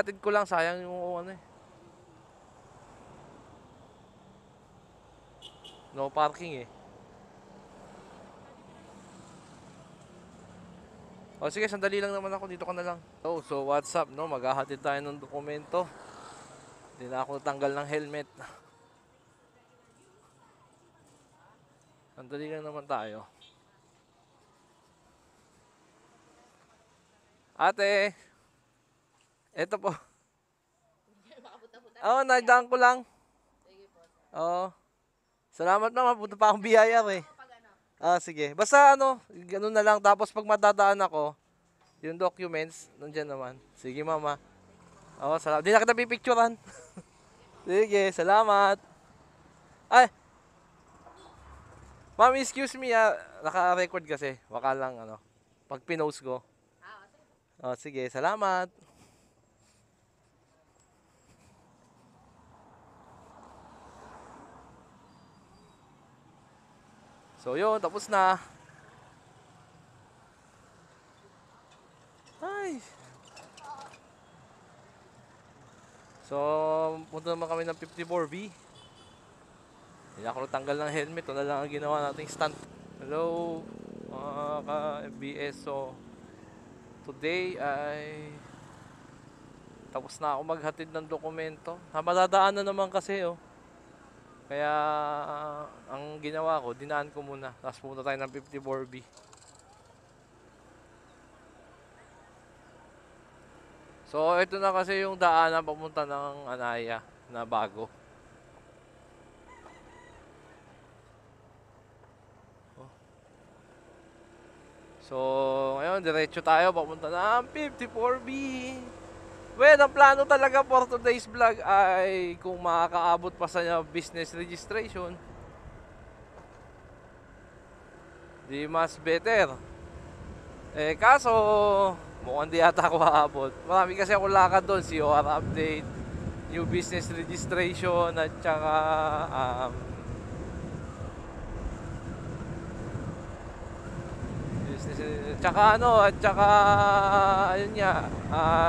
Ihatid ko lang, sayang yung ano eh. No parking eh. O sige, sandali lang naman ako, dito ka na lang. So what's up, no? Maghahatid tayo ng dokumento. Hindi na ako natanggal ng helmet. Sandali lang naman tayo. Ate, eto po. Oo, nagdaan ko lang. Oo. Salamat naman, punta pa akong biyaya eh. Sige. Basta ano, ganun na lang. Tapos pag madadaan ako, yung documents, nandiyan naman. Sige, mama. Oo, salamat. Di na kita pipicturean. Sige, salamat. Ay, ma'am, excuse me naka-record kasi. Baka lang ano, pag pinost ko. Sige, salamat. So yun, tapos na. Ay. So, punta naman kami ng 54B. Hindi ako natanggal ng helmet. Ito na lang ang ginawa nating stunt. Hello, mga ka-FBS. So, today ay tapos na ako maghatid ng dokumento. Madadaan na naman kasi Kaya ang ginawa ko, dinaan ko muna. Tapos pumunta tayo ng 54B. So ito na kasi yung daanan papunta ng Anaya na bago. So ngayon diretso tayo papunta ng 54B. Well, ang plano talaga for today's vlog ay kung makakaabot pa sa business registration, di mas better. Kaso mukhang di ata ako haabot. Marami kasi ako lakad doon, COR update, new business registration, at saka ayun nga,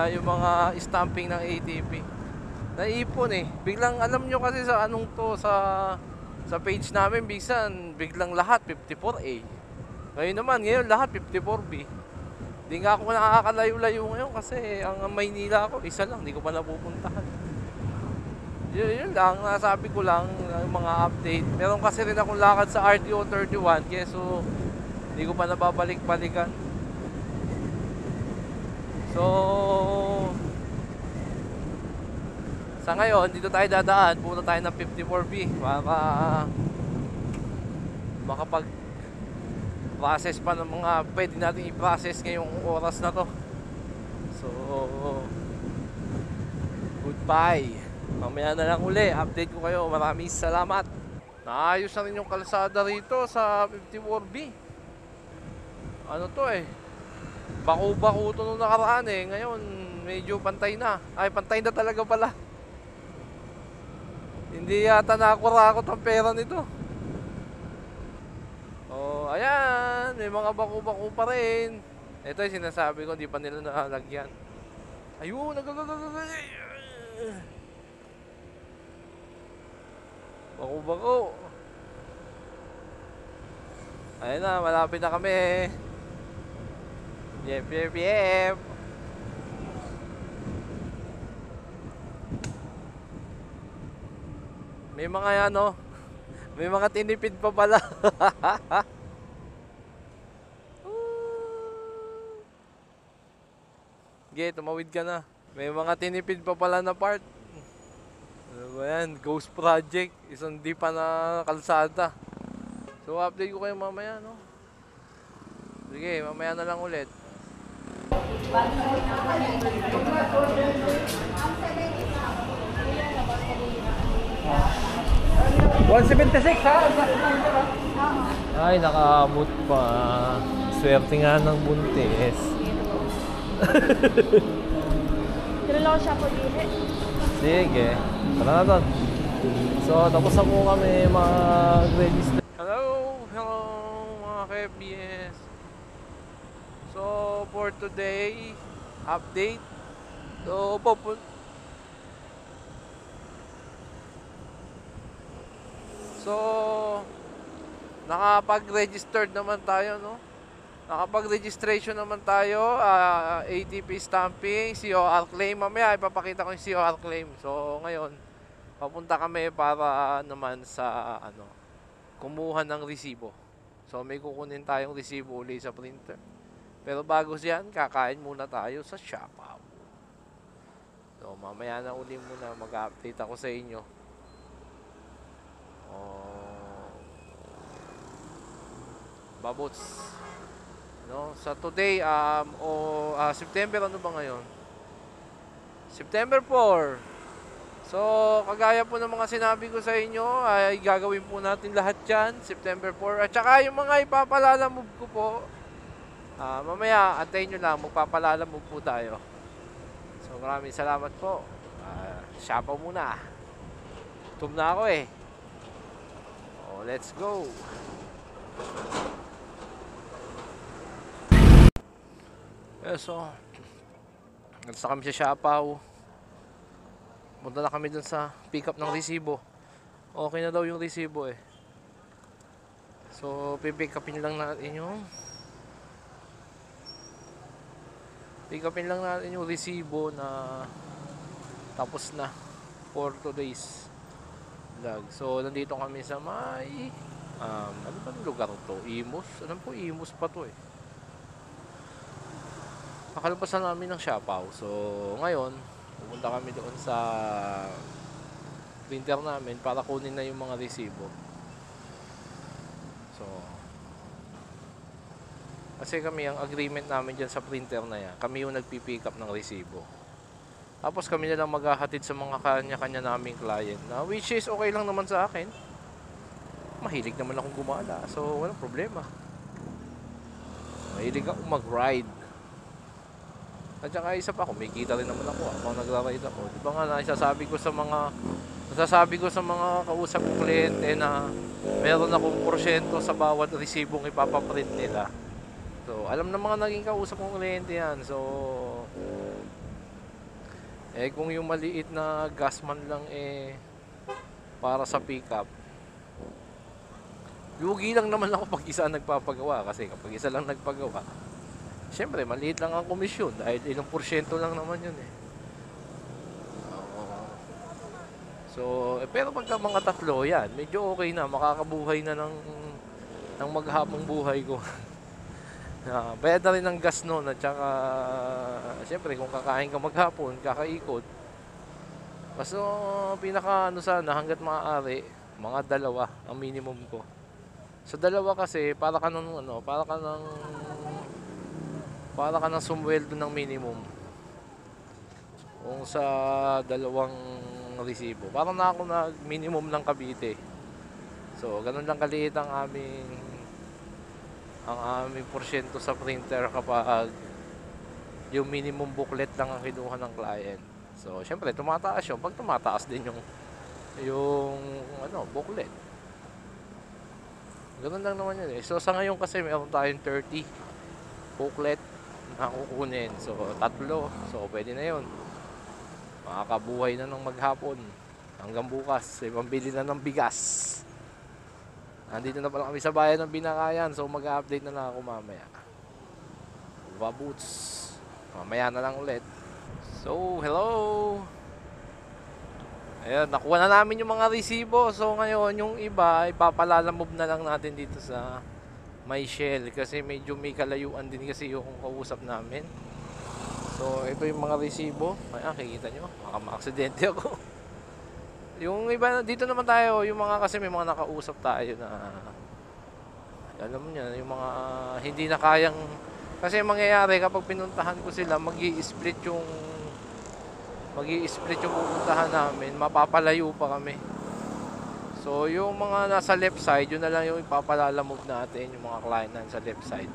yung mga stamping ng ATP. Naipon biglang alam nyo kasi sa anong to, sa page namin, biglang lahat 54A. Ngayon lahat 54B. Hindi nga ako nakakalayo-layo ngayon kasi ang Maynila ako, isa lang, hindi ko pa napupuntahan. Yun lang, nasabi ko lang yung mga update. Meron kasi rin akong lakad sa RTO 31, keso hindi ko pa nababalik-balikan. So, sa ngayon, dito tayo dadaan. Pumunta tayo ng 54B para makapag-process pa ng mga pwede natin i-process ngayong oras na to. So, goodbye. Mamaya na lang uli. Update ko kayo. Maraming salamat. Naayos na rin yung kalsada rito sa 54B. Ano to bako-bako to nung nakaraan ngayon medyo pantay na. Ay, pantay na talaga pala. Hindi yata nakurakot ang pera nito. Ayan, may mga bako-bako pa rin. Ito yung sinasabi ko, hindi pa nila nalalagyan. Ayun, bako-bako. Ayun na, malapit na kami. Yep. May mga may mga tinipid pa pala. Sige, tumawid ka na. May mga tinipid pa pala na part. Ano ba yan? Ghost project. Isang di pa na kalsada. So, update ko kayo mamaya, Sige, mamaya na lang ulit. 176 ha? Ay, nakaabot pa. Swerte nga ng buntis. Kilala ko siya po dito. Sige, tara na doon. So, tapos na po kami mag-register. Hello mga ka-FBS. So, for today, update. So, So, nakapag-registered naman tayo, no? Nakapag-registration naman tayo, ATP stamping, COR claim. Mamaya ipapakita ko yung COR claim. So, ngayon, papunta kami para naman sa, kumuha ng resibo. So, may kukunin tayong resibo ulit sa printer. Pero bago siyan, kakain muna tayo sa Siapaw. So, mamaya na uli muna, mag-update ako sa inyo. Babots. No, sa today September ano ba ngayon? September 4. So, kagaya po ng mga sinabi ko sa inyo, ay gagawin po natin lahat 'yan September 4. At saka yung mga ipapalala move ko po, mamaya antayin nyo lang, magpapalala move po tayo. So, maraming salamat po. Siapaw muna. Tum na ako eh. Oh, let's go. So, nagsa kami sa Siapaw. Punta na kami dun sa pick up ng resibo. Okay na daw yung resibo eh. So, pipick upin lang natin yung resibo na tapos na for today's vlog. So, nandito kami sa may ano ba yung lugar to? Imus? Alam po, Imus pa to eh. Nakalapasan namin ng Siapaw. So, ngayon, pupunta kami doon sa printer namin para kunin na yung mga resibo. So, kasi kami, ang agreement namin dyan sa printer na yan, kami yung nagpipick up ng resibo. Tapos kami na lang maghahatid sa mga kanya-kanya naming client na which is okay lang naman sa akin. Mahilig naman akong gumala, so walang problema. Mahilig akong mag-ride. At saka isa pa, kumikita rin naman ako habang nagra-ride ako. Di ba nga nasasabi ko sa mga kausap kong kliyente na meron akong porsyento sa bawat resibong ipapaprint nila. So, alam na mga naging kausap kong kliyente yan. So, kung yung maliit na gas man lang para sa pickup, lugi lang naman ako pag isa nagpapagawa. Kasi kapag isa lang nagpagawa, siyempre, maliit lang ang komisyon dahil ilang porsyento lang naman yun eh. So, pero pagka mga tatlo yan, medyo okay na, makakabuhay na ng maghapong buhay ko. Bayad na rin ng gas noon at saka, siyempre, kung kakain ka maghapon, kakaikot. Kaso, sana, hanggat maaari, mga 2 ang minimum ko. Sa 2 kasi, para ka ng sumweldo ng minimum kung sa 2 resibo. Parang na ako nag minimum ng Cavite. So, ganun lang kaliit ang aming porsyento sa printer kapag yung minimum booklet lang ang kinuha ng client. So, syempre tumataas yun. Pag tumataas din yung booklet. Ganun lang naman yun eh. So, sa ngayon kasi meron tayong 30 booklet na kukunin. So, 3. So, pwede na yun. Makakabuhay na ng maghapon. Hanggang bukas. Pambili na ng bigas. Nandito na pala kami sa bayan ng Binakayan. So, mag-update na lang ako mamaya. Baboots. Mamaya na lang ulit. So, hello! Ayan, nakuha na namin yung mga resibo. So, ngayon, yung iba, ipapalalamove na lang natin dito sa may Shell kasi medyo may kalayuan din kasi yung kausap namin. So, ito yung mga resibo. Ayan, kikita nyo, baka ma-aksidente ako. Yung iba, dito naman tayo, yung mga kasi may mga nakausap tayo na alam mo niya, yung mga hindi na kayang, kasi mangyayari kapag pinuntahan ko sila, mag-i-split yung pupuntahan namin, mapapalayo pa kami. So, yung mga nasa left side, yun na lang yung ipapalalamove natin, yung mga client na sa left side.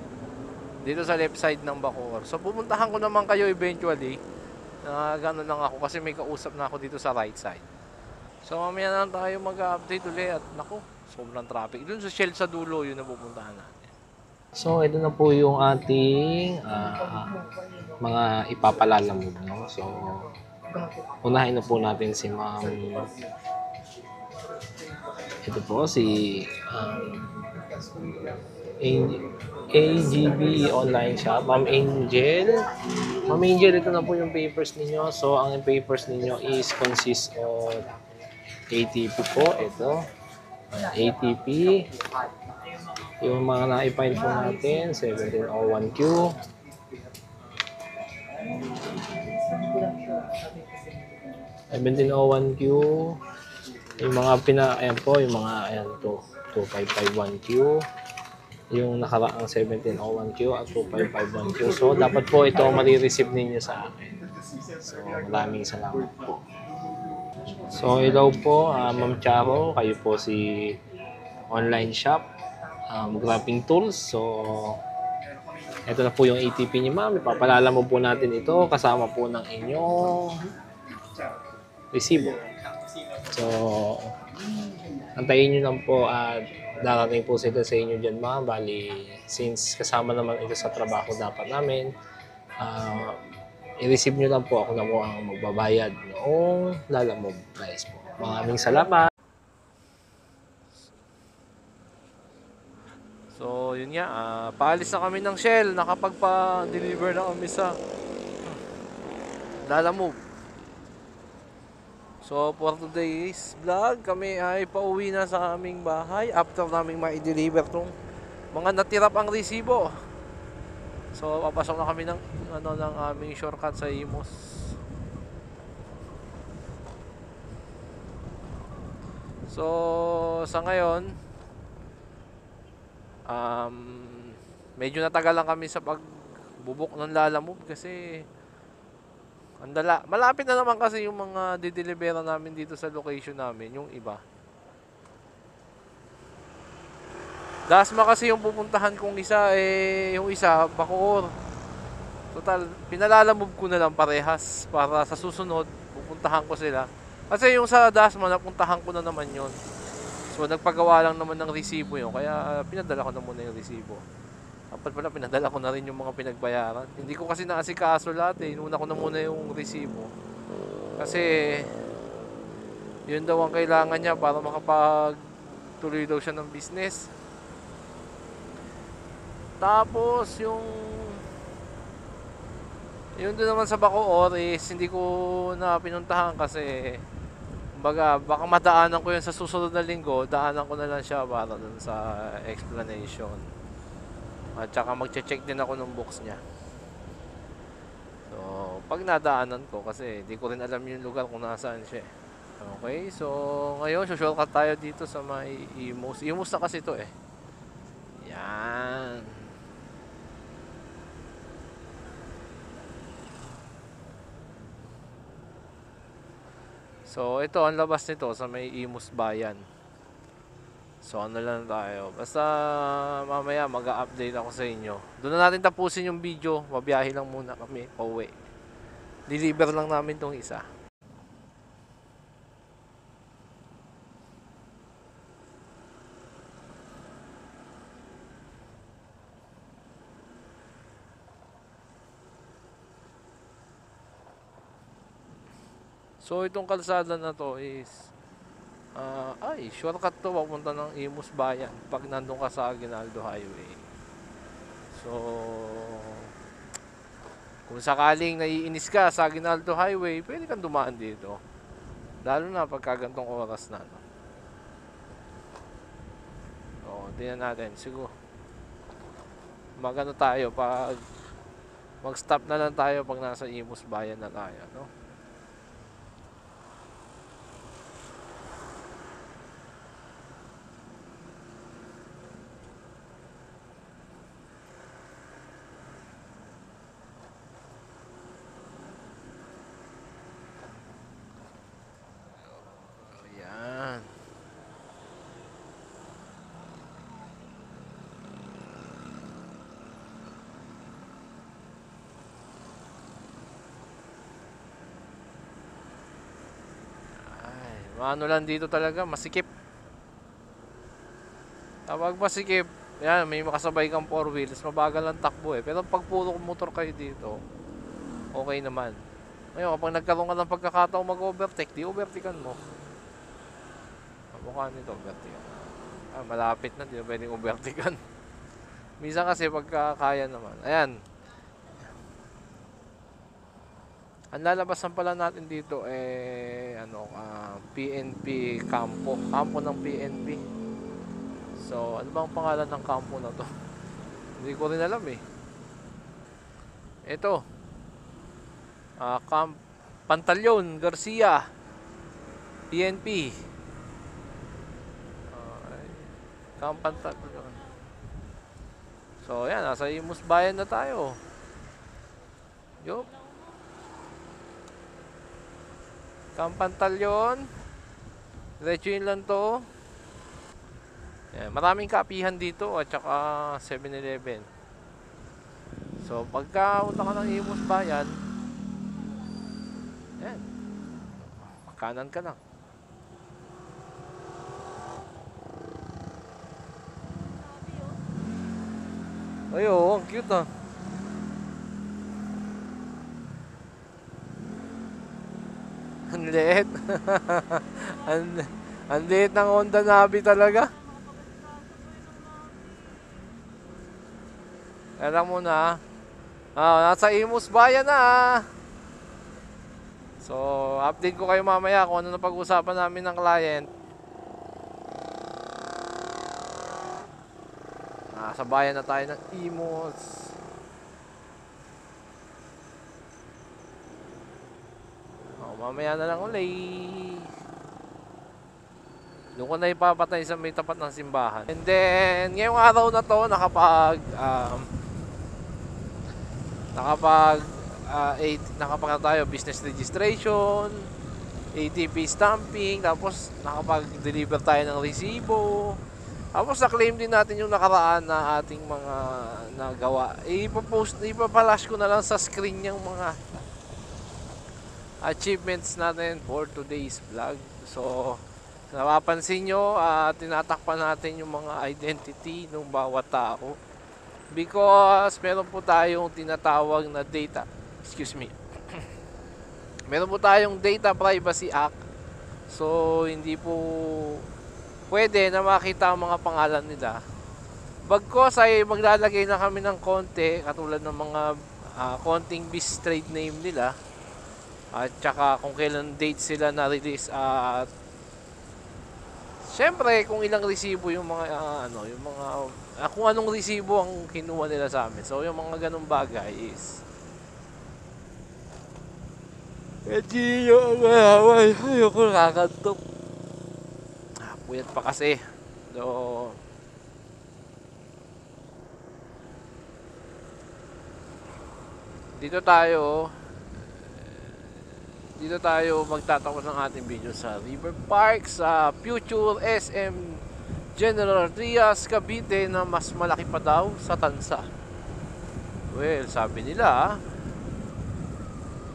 Dito sa left side ng Bacoor. So, pupuntahan ko naman kayo eventually. Gano'n lang ako kasi may kausap na ako dito sa right side. So, mamaya na lang tayo mag-update ulit. At naku, sobrang traffic. Doon sa Shell sa dulo, yun na pupuntahan natin. So, ito na po yung ating mga ipapalalamog, no? So, unahin na po natin si Ma'am. Ito po si AGB Online Shop. Ma'am Angel. Ma'am Angel, ito na po yung papers ninyo. So, ang papers ninyo is consist of ATP po. Ito. ATP. Yung mga na-file po natin, 1701Q. q yung mga ayan po, yung mga, ayan to, 2551Q. Yung nakaraang 1701Q at 2551Q. So, dapat po ito marireceive ninyo sa akin. So, maraming salamat po. So, hello po, Ma'am Charo. Kayo po si online shop, graphing tools. So, ito na po yung ATP niyo, ma'am. Ipapalala mo po natin ito kasama po ng inyong resibo. So, antayin nyo lang po at darating po sila sa inyo dyan, ma'am. Bali, since kasama naman ito sa trabaho dapat namin, i-receive nyo lang po. Ako na po ang magbabayad noong lalamog price po. Maraming salamat. So, yun nga, paalis na kami ng Shell. Nakapagpa-deliver na kami sa Lalamove. So, for today's vlog, kami ay pauwi na sa aming bahay after naming ma-deliver tong mga natirap ang resibo. So, papasok na kami ng aming shortcut sa Imus. So, sa ngayon, medyo natagal lang kami sa pagbubuk ng Lalamove kasi malapit na naman kasi yung mga didelibera namin dito sa location namin, yung iba. Dasma kasi yung pupuntahan kong isa, yung isa, Bacoor. Total, pinalalamove ko na lang parehas para sa susunod, pupuntahan ko sila. Kasi yung sa Dasma, napuntahan ko na naman yon. So, nagpagawa lang naman ng resibo yun, kaya pinadala ko na muna yung resibo. Dapat pala, pinadala ko na rin yung mga pinagbayaran. Hindi ko kasi naasikaso lahat eh. Inuna ko na muna yung resibo. Kasi, yun daw ang kailangan niya para makapagtuloy daw siya ng business. Tapos, yung doon naman sa Bacoor is hindi ko na pinuntahan kasi baka madaanan ko yun sa susunod na linggo. Daanan ko na lang siya para dun sa explanation. At saka magche-check din ako ng books niya. So, pag nadaanan ko kasi di ko rin alam yung lugar kung nasaan siya. Okay, so ngayon shortcut tayo dito sa may Imus. Imus na kasi ito eh. Yan. So, ito ang labas nito sa may Imus Bayan. So, ano lang tayo. Basta mamaya mag-update ako sa inyo. Doon na natin tapusin yung video. Mabiyahe lang muna kami pauwi. Deliver lang namin tong isa. So, itong kalsada na to is shortcut to papunta ng Imus Bayan pag nandun ka sa Aguinaldo Highway. So, kung sakaling naiinis ka sa Aguinaldo Highway, pwede kang dumaan dito. Lalo na pagka gantong oras na. No? So, tingnan natin. Siguro, magano tayo pag mag-stop na lang tayo pag nasa Imus Bayan na tayo. No? Ano lang dito talaga, masikip. Kapag masikip, Yan, may makasabay kang 4 wheels, mabagal ang takbo eh. Pero pag puro motor kayo dito, okay naman. Ngayon, kapag nagkaroon ka ng pagkakataong mag-overtake, di overtakean mo. Mukha nito, overtakean. Malapit na, di na pwedeng overtakean. Minsan kasi pagka kaya naman. Ayan. Ang lalabasan pala natin dito PNP Campo. Campo ng PNP. So, ano bang pangalan ng campo na to? Hindi ko rin alam eh. Ito. Pantalyon Garcia. PNP. Camp Pantalyon. So, yan. Nasa Imus Bayan na tayo. Yup. Camp Pantalyon. Diretso yun lang to. Yan, maraming kapihan dito at saka 7-Eleven. So, pagka punta ka ng Imus Bayan, yan. Kanan ka lang. Ay, oo, ang cute ah. Ang liit. Ang liit ng Honda Navi talaga. Alam mo na. Nasa Imus Bayan na. So, update ko kayo mamaya kung ano na pag-usapan namin ng client. Nasa bayan na tayo ng Imus. Mamaya na lang ulit. Doon ko na ipapatay sa may tapat ng simbahan. And then, ngayong araw na to, nakapag tayo business registration, ATP stamping, tapos nakapag-deliver tayo ng resibo. Tapos na-claim din natin yung nakaraan na ating mga nagawa. Ipapalas ko na lang sa screen yung mga achievements natin for today's vlog. So, napapansin nyo, tinatakpan natin yung mga identity ng bawat tao. Because meron po tayong tinatawag na data. Excuse me. Meron po tayong Data Privacy Act. So, hindi po pwede na makita ang mga pangalan nila. Bagkos ay maglalagay na kami ng konti, katulad ng mga konting business trade name nila. At saka kung kailan date sila na-release at syempre kung ilang resibo yung mga kung anong resibo ang kinuha nila sa amin. So yung mga ganung bagay is ayoko nakakantok. Puyat pa kasi. So dito tayo magtatapos ng ating video sa River Park sa Future SM General Trias, Cavite na mas malaki pa daw sa Tansa. Well, sabi nila.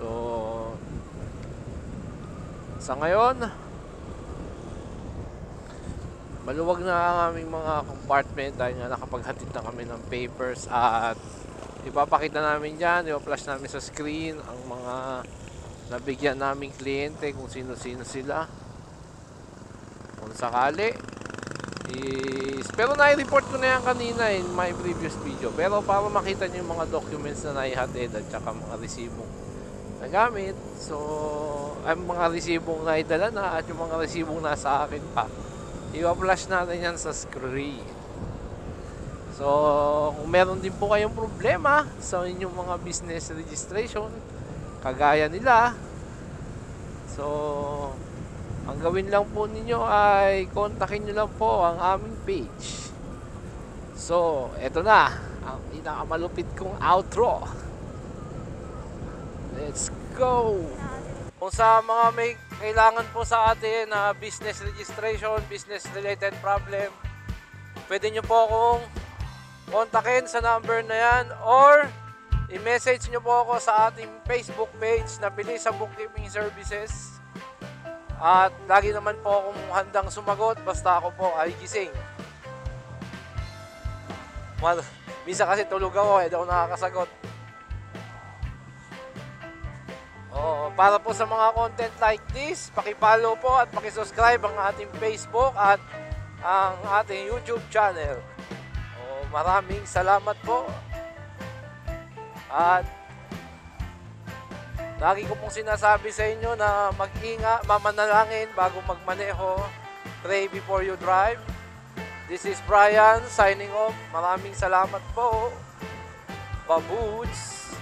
So, sa ngayon, maluwag na ang aming mga compartment dahil nga nakapaghatid na kami ng papers at ipapakita namin dyan, ipa-flash namin sa screen ang mga nabigyan naming kliyente kung sino-sino sila kung sakali pero na-report ko na yan kanina in my previous video, pero para makita nyo yung mga documents na naihatid at saka mga resibong nagamit, so ang mga resibong naidala na at yung mga resibong nasa akin pa, ipa-flash natin yan sa screen. So kung meron din po kayong problema sa inyong mga business registration kagaya nila, so ang gawin lang po ninyo ay kontakin nyo lang po ang aming page. So eto na ang pinakamalupit kong outro. Let's go. Kung sa mga may kailangan po sa atin na business registration, business related problem, pwede nyo po akong kontakin sa number na yan or i-message nyo po ako sa ating Facebook page na Bilisa Bookkeeping Services. At lagi naman po akong handang sumagot basta ako po ay gising. Minsan kasi tulog ako, di ako nakakasagot. Para po sa mga content like this, paki-follow po at paki-subscribe ang ating Facebook at ang ating YouTube channel. Maraming salamat po. At lagi ko pong sinasabi sa inyo na mag-ingat, mamanalangin bago magmaneho. Pray before you drive. This is Brian signing off. Maraming salamat po. Babuts!